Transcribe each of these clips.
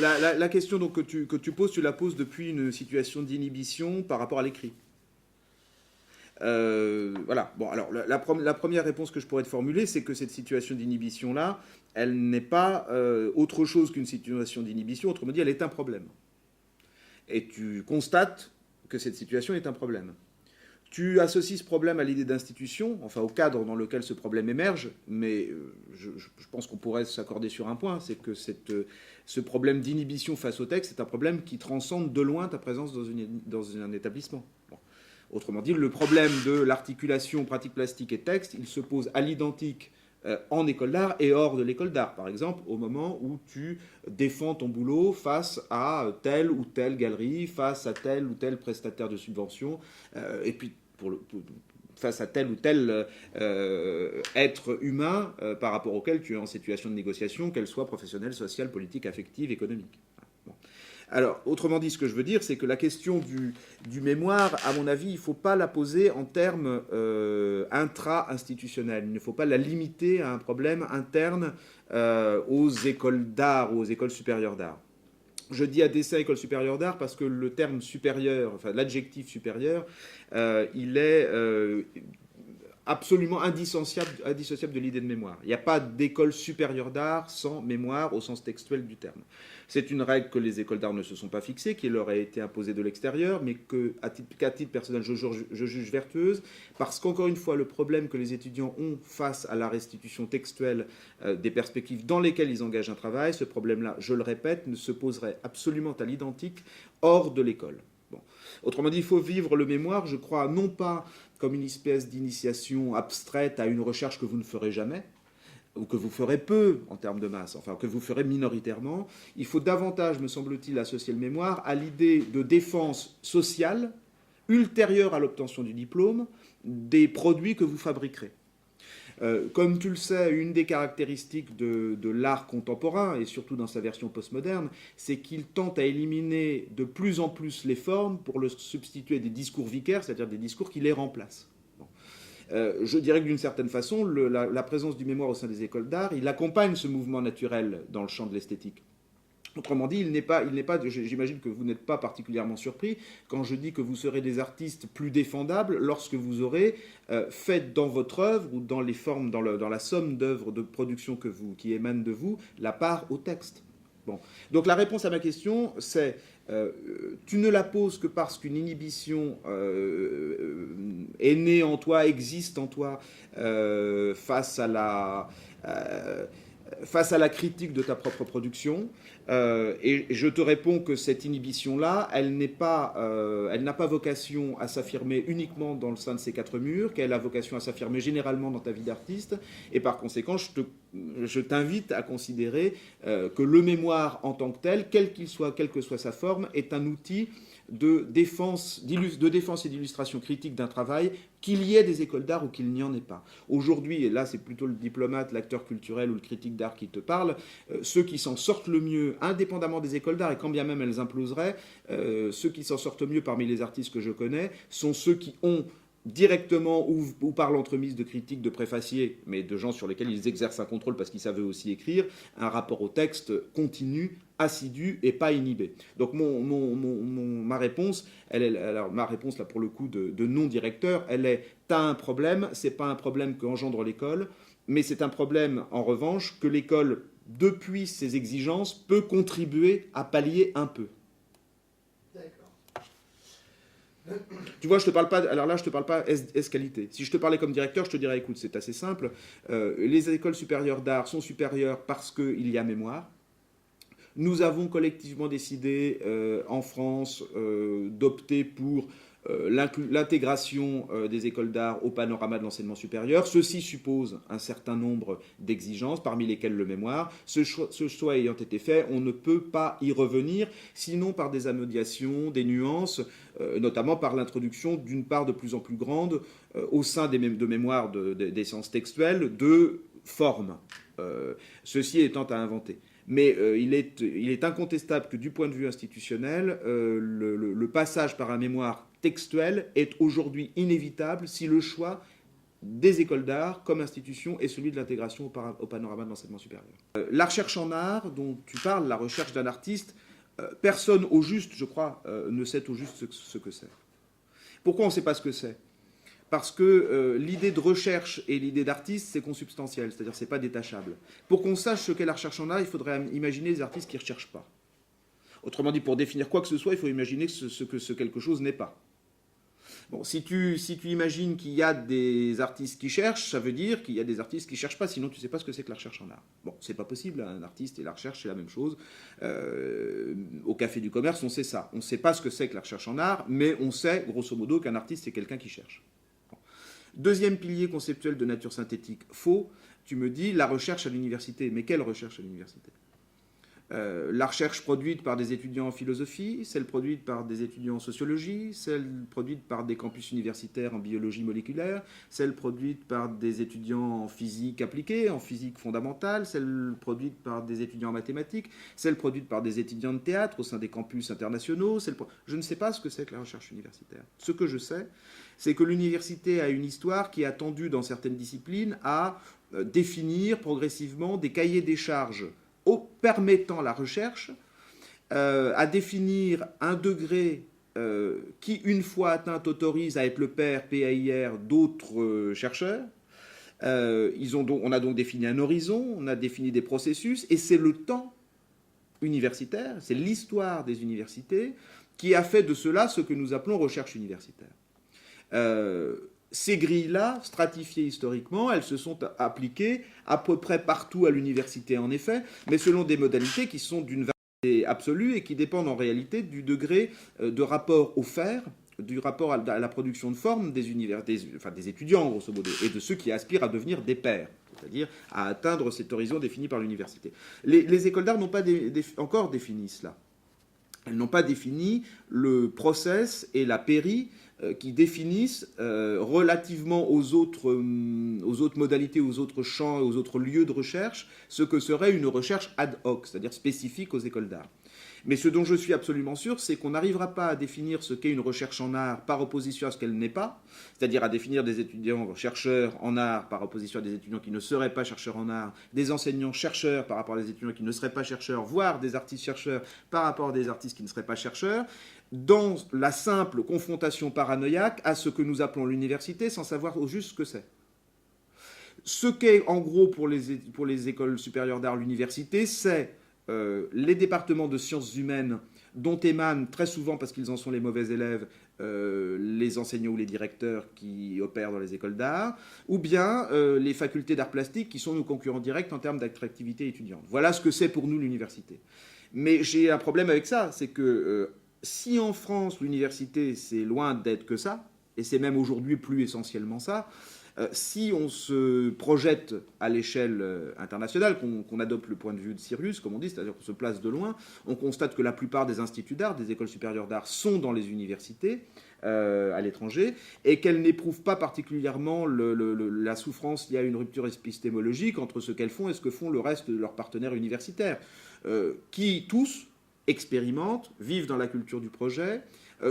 la question donc, que tu poses, tu la poses depuis une situation d'inhibition par rapport à l'écrit. Voilà. Bon, alors la première réponse que je pourrais te formuler, c'est que cette situation d'inhibition-là, elle n'est pas autre chose qu'une situation d'inhibition. Autrement dit, elle est un problème. Et tu constates que cette situation est un problème. Tu associes ce problème à l'idée d'institution, enfin au cadre dans lequel ce problème émerge, mais je pense qu'on pourrait s'accorder sur un point, c'est que ce problème d'inhibition face au texte est un problème qui transcende de loin ta présence dans un établissement. Bon. Autrement dit, le problème de l'articulation pratique plastique et texte, il se pose à l'identique en école d'art et hors de l'école d'art. Par exemple, au moment où tu défends ton boulot face à telle ou telle galerie, face à tel ou tel prestataire de subvention, et puis face à tel ou tel être humain par rapport auquel tu es en situation de négociation, qu'elle soit professionnelle, sociale, politique, affective, économique. Bon. Alors, autrement dit, ce que je veux dire, c'est que la question du mémoire, à mon avis, il ne faut pas la poser en termes intra-institutionnels. Il ne faut pas la limiter à un problème interne aux écoles d'art ou aux écoles supérieures d'art. Je dis à dessein école supérieure d'art parce que le terme supérieur, enfin l'adjectif supérieur, il est absolument indissociable de l'idée de mémoire. Il n'y a pas d'école supérieure d'art sans mémoire au sens textuel du terme. C'est une règle que les écoles d'art ne se sont pas fixées, qui leur a été imposée de l'extérieur, mais qu'à titre personnel, je juge vertueuse, parce qu'encore une fois, le problème que les étudiants ont face à la restitution textuelle des perspectives dans lesquelles ils engagent un travail, ce problème-là, je le répète, ne se poserait absolument à l'identique hors de l'école. Bon. Autrement dit, il faut vivre le mémoire, je crois, non pas comme une espèce d'initiation abstraite à une recherche que vous ne ferez jamais, ou que vous ferez peu en termes de masse, enfin que vous ferez minoritairement. Il faut davantage, me semble-t-il, associer le mémoire à l'idée de défense sociale ultérieure à l'obtention du diplôme des produits que vous fabriquerez. Comme tu le sais, une des caractéristiques de l'art contemporain, et surtout dans sa version postmoderne, c'est qu'il tente à éliminer de plus en plus les formes pour le substituer des discours vicaires, c'est-à-dire des discours qui les remplacent. Bon. Je dirais que d'une certaine façon, la présence du mémoire au sein des écoles d'art, il accompagne ce mouvement naturel dans le champ de l'esthétique. Autrement dit, j'imagine que vous n'êtes pas particulièrement surpris quand je dis que vous serez des artistes plus défendables lorsque vous aurez fait dans votre œuvre ou dans les formes, dans la somme d'œuvres de production qui émanent de vous, la part au texte. Bon. Donc la réponse à ma question, c'est tu ne la poses que parce qu'une inhibition est née en toi, existe en toi face à la critique de ta propre production. Et je te réponds que cette inhibition-là, elle n'a pas vocation à s'affirmer uniquement dans le sein de ces quatre murs, qu'elle a vocation à s'affirmer généralement dans ta vie d'artiste. Et par conséquent, je t'invite à considérer que le mémoire en tant que tel, quel qu'il soit, quelle que soit sa forme, est un outil de défense et d'illustration critique d'un travail, qu'il y ait des écoles d'art ou qu'il n'y en ait pas. Aujourd'hui, et là c'est plutôt le diplomate, l'acteur culturel ou le critique d'art qui te parle, ceux qui s'en sortent le mieux, indépendamment des écoles d'art, et quand bien même elles imploseraient, ceux qui s'en sortent mieux parmi les artistes que je connais, sont ceux qui ont directement ou par l'entremise de critiques de préfaciers, mais de gens sur lesquels ils exercent un contrôle parce qu'ils savent aussi écrire, un rapport au texte continu, assidu et pas inhibé. Donc ma réponse, ma réponse là pour le coup de non-directeur, elle est t'as un problème, c'est pas un problème qu'engendre l'école, mais c'est un problème en revanche que l'école, depuis ses exigences, peut contribuer à pallier un peu. Tu vois, je te parle pas. Alors là, je te parle pas S-qualité. Si je te parlais comme directeur, je te dirais, écoute, c'est assez simple. Les écoles supérieures d'art sont supérieures parce qu'il y a mémoire. Nous avons collectivement décidé en France d'opter pour l'intégration des écoles d'art au panorama de l'enseignement supérieur. Ceci suppose un certain nombre d'exigences, parmi lesquelles le mémoire. Ce choix ayant été fait, on ne peut pas y revenir, sinon par des amodiations, des nuances, notamment par l'introduction d'une part de plus en plus grande au sein de mémoires des sciences textuelles de formes. Ceci étant à inventer. Mais il est incontestable que du point de vue institutionnel, le passage par un mémoire textuel est aujourd'hui inévitable si le choix des écoles d'art comme institution et celui de l'intégration au panorama de l'enseignement supérieur. La recherche en art dont tu parles, la recherche d'un artiste, personne au juste, je crois, ne sait au juste ce que c'est. Pourquoi on ne sait pas ce que c'est? Parce que l'idée de recherche et l'idée d'artiste, c'est consubstantiel, c'est-à-dire c'est pas détachable. Pour qu'on sache ce qu'est la recherche en art, il faudrait imaginer des artistes qui ne recherchent pas. Autrement dit, pour définir quoi que ce soit, il faut imaginer ce que ce quelque chose n'est pas. Bon, si tu imagines qu'il y a des artistes qui cherchent, ça veut dire qu'il y a des artistes qui ne cherchent pas, sinon tu ne sais pas ce que c'est que la recherche en art. Bon, c'est pas possible, un artiste et la recherche, c'est la même chose. Au Café du Commerce, on sait ça. On ne sait pas ce que c'est que la recherche en art, mais on sait, grosso modo, qu'un artiste, c'est quelqu'un qui cherche. Bon. Deuxième pilier conceptuel de nature synthétique, faux. Tu me dis la recherche à l'université. Mais quelle recherche à l'université ? La recherche produite par des étudiants en philosophie, celle produite par des étudiants en sociologie, celle produite par des campus universitaires en biologie moléculaire, celle produite par des étudiants en physique appliquée, en physique fondamentale, celle produite par des étudiants en mathématiques, celle produite par des étudiants de théâtre au sein des campus internationaux. Je ne sais pas ce que c'est que la recherche universitaire. Ce que je sais, c'est que l'université a une histoire qui a tendu dans certaines disciplines à définir progressivement des cahiers des charges permettant la recherche, à définir un degré qui, une fois atteint, autorise à être le père, PAIR, d'autres chercheurs. On a donc défini un horizon, on a défini des processus, et c'est le temps universitaire, c'est l'histoire des universités qui a fait de cela ce que nous appelons recherche universitaire. Ces grilles-là, stratifiées historiquement, elles se sont appliquées à peu près partout à l'université, en effet, mais selon des modalités qui sont d'une variété absolue et qui dépendent en réalité du degré de rapport au faire, du rapport à la production de forme des étudiants, grosso modo, et de ceux qui aspirent à devenir des pairs, c'est-à-dire à atteindre cet horizon défini par l'université. Les écoles d'art n'ont pas encore défini cela. Elles n'ont pas défini le process et la péri qui définissent relativement aux autres modalités, aux autres champs, aux autres lieux de recherche, ce que serait une recherche ad hoc, c'est-à-dire spécifique aux écoles d'art. Mais ce dont je suis absolument sûr, c'est qu'on n'arrivera pas à définir ce qu'est une recherche en art par opposition à ce qu'elle n'est pas, c'est-à-dire à définir des étudiants chercheurs en art par opposition à des étudiants qui ne seraient pas chercheurs en art, des enseignants chercheurs par rapport à des étudiants qui ne seraient pas chercheurs, voire des artistes chercheurs par rapport à des artistes qui ne seraient pas chercheurs, dans la simple confrontation paranoïaque à ce que nous appelons l'université sans savoir au juste ce que c'est. Ce qu'est en gros pour les écoles supérieures d'art l'université, c'est les départements de sciences humaines dont émanent très souvent, parce qu'ils en sont les mauvais élèves, les enseignants ou les directeurs qui opèrent dans les écoles d'art, ou bien les facultés d'art plastique qui sont nos concurrents directs en termes d'attractivité étudiante. Voilà ce que c'est pour nous l'université. Mais j'ai un problème avec ça, c'est que si en France l'université c'est loin d'être que ça, et c'est même aujourd'hui plus essentiellement ça, si on se projette à l'échelle internationale, qu'on adopte le point de vue de Sirius, comme on dit, c'est-à-dire qu'on se place de loin, on constate que la plupart des instituts d'art, des écoles supérieures d'art, sont dans les universités à l'étranger, et qu'elles n'éprouvent pas particulièrement la souffrance liée à une rupture épistémologique entre ce qu'elles font et ce que font le reste de leurs partenaires universitaires, qui tous expérimentent, vivent dans la culture du projet,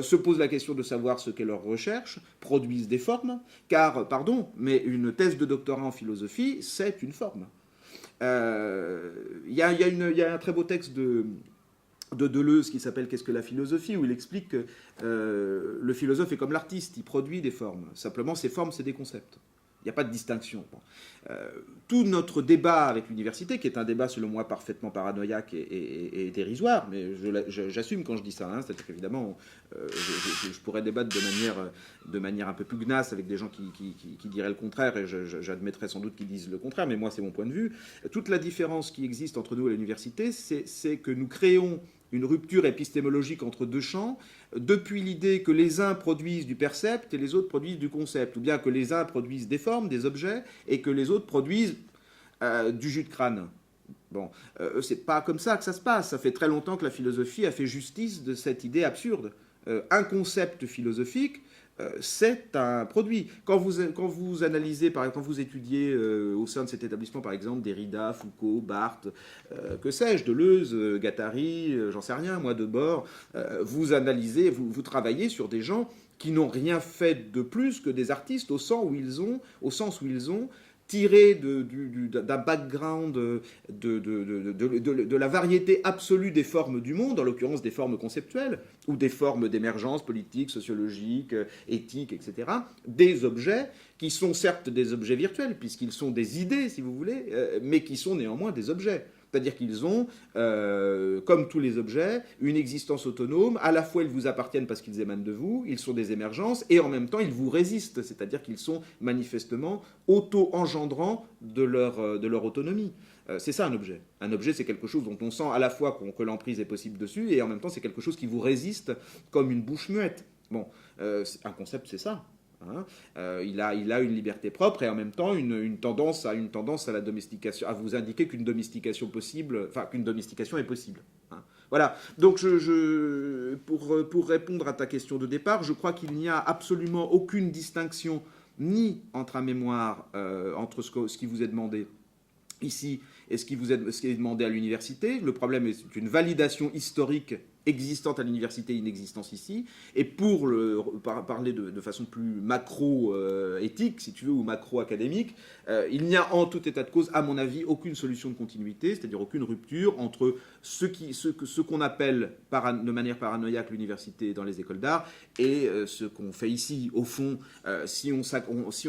se posent la question de savoir ce qu'est leur recherche, produisent des formes, car, pardon, mais une thèse de doctorat en philosophie, c'est une forme. Il y a un très beau texte de Deleuze qui s'appelle « Qu'est-ce que la philosophie ?», où il explique que le philosophe est comme l'artiste, il produit des formes. Simplement, ces formes, c'est des concepts. Il n'y a pas de distinction. Bon. Tout notre débat avec l'université, qui est un débat selon moi parfaitement paranoïaque et dérisoire, mais j'assume quand je dis ça, hein, c'est-à-dire qu'évidemment je pourrais débattre de manière un peu plus gnasse avec des gens qui diraient le contraire, et j'admettrais sans doute qu'ils disent le contraire, mais moi c'est mon point de vue. Toute la différence qui existe entre nous et l'université, c'est que nous créons une rupture épistémologique entre deux champs, depuis l'idée que les uns produisent du percept et les autres produisent du concept, ou bien que les uns produisent des formes, des objets, et que les autres produisent du jus de crâne. Bon, c'est pas comme ça que ça se passe. Ça fait très longtemps que la philosophie a fait justice de cette idée absurde. Un concept philosophique, c'est un produit. Quand vous analysez, par exemple, quand vous étudiez au sein de cet établissement, par exemple, Derrida, Foucault, Barthes, que sais-je, Deleuze, Guattari, j'en sais rien, moi, Debord, vous analysez, vous travaillez sur des gens qui n'ont rien fait de plus que des artistes au sens où ils ont tiré d'un background de la variété absolue des formes du monde, en l'occurrence des formes conceptuelles, ou des formes d'émergence politique, sociologique, éthique, etc., des objets qui sont certes des objets virtuels, puisqu'ils sont des idées, si vous voulez, mais qui sont néanmoins des objets. C'est-à-dire qu'ils ont, comme tous les objets, une existence autonome. À la fois, ils vous appartiennent parce qu'ils émanent de vous, ils sont des émergences, et en même temps, ils vous résistent. C'est-à-dire qu'ils sont manifestement auto-engendrant de leur autonomie. C'est ça un objet. Un objet, c'est quelque chose dont on sent à la fois que l'emprise est possible dessus, et en même temps, c'est quelque chose qui vous résiste comme une bouche muette. Bon, un concept, c'est ça. Hein, il a une liberté propre et en même temps une tendance à la domestication, à vous indiquer qu'une domestication possible, enfin qu'une domestication est possible. Hein. Voilà. Donc pour répondre à ta question de départ, je crois qu'il n'y a absolument aucune distinction ni entre un mémoire, entre ce qui vous est demandé ici et ce qui est demandé à l'université. Le problème est une validation historique existante à l'université, inexistence ici. Et pour parler de façon plus macro-éthique, si tu veux, ou macro-académique, il n'y a en tout état de cause, à mon avis, aucune solution de continuité, c'est-à-dire aucune rupture entre ce qu'on appelle de manière paranoïaque l'université dans les écoles d'art et ce qu'on fait ici. Au fond, si on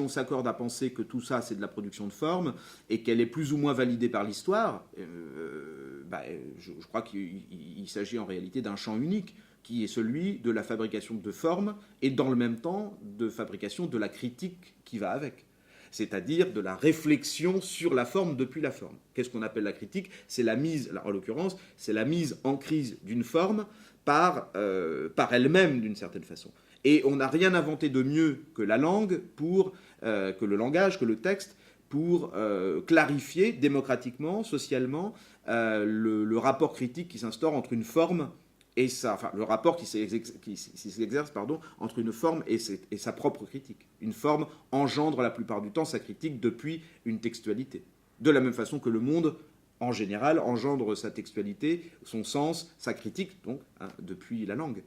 s'accorde à penser que tout ça, c'est de la production de forme et qu'elle est plus ou moins validée par l'histoire, je crois qu'il s'agit en réalité d'un champ unique qui est celui de la fabrication de formes et dans le même temps de fabrication de la critique qui va avec. C'est-à-dire de la réflexion sur la forme depuis la forme. Qu'est-ce qu'on appelle la critique ? C'est la mise, en l'occurrence, c'est la mise en crise d'une forme par elle-même d'une certaine façon. Et on n'a rien inventé de mieux que la langue que le langage, que le texte, pour clarifier démocratiquement, socialement, le rapport critique qui s'instaure entre une forme et le rapport qui s'exerce entre une forme et sa propre critique. Une forme engendre la plupart du temps sa critique depuis une textualité. De la même façon que le monde, en général, engendre sa textualité, son sens, sa critique, donc, depuis la langue.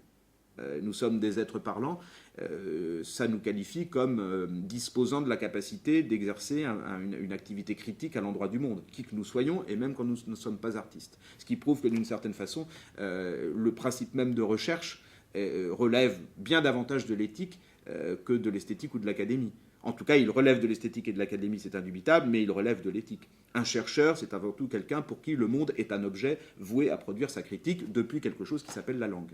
Nous sommes des êtres parlants, ça nous qualifie comme disposant de la capacité d'exercer une activité critique à l'endroit du monde, qui que nous soyons, et même quand nous ne sommes pas artistes. Ce qui prouve que d'une certaine façon, le principe même de recherche relève bien davantage de l'éthique que de l'esthétique ou de l'académie. En tout cas, il relève de l'esthétique et de l'académie, c'est indubitable, mais il relève de l'éthique. Un chercheur, c'est avant tout quelqu'un pour qui le monde est un objet voué à produire sa critique depuis quelque chose qui s'appelle la langue.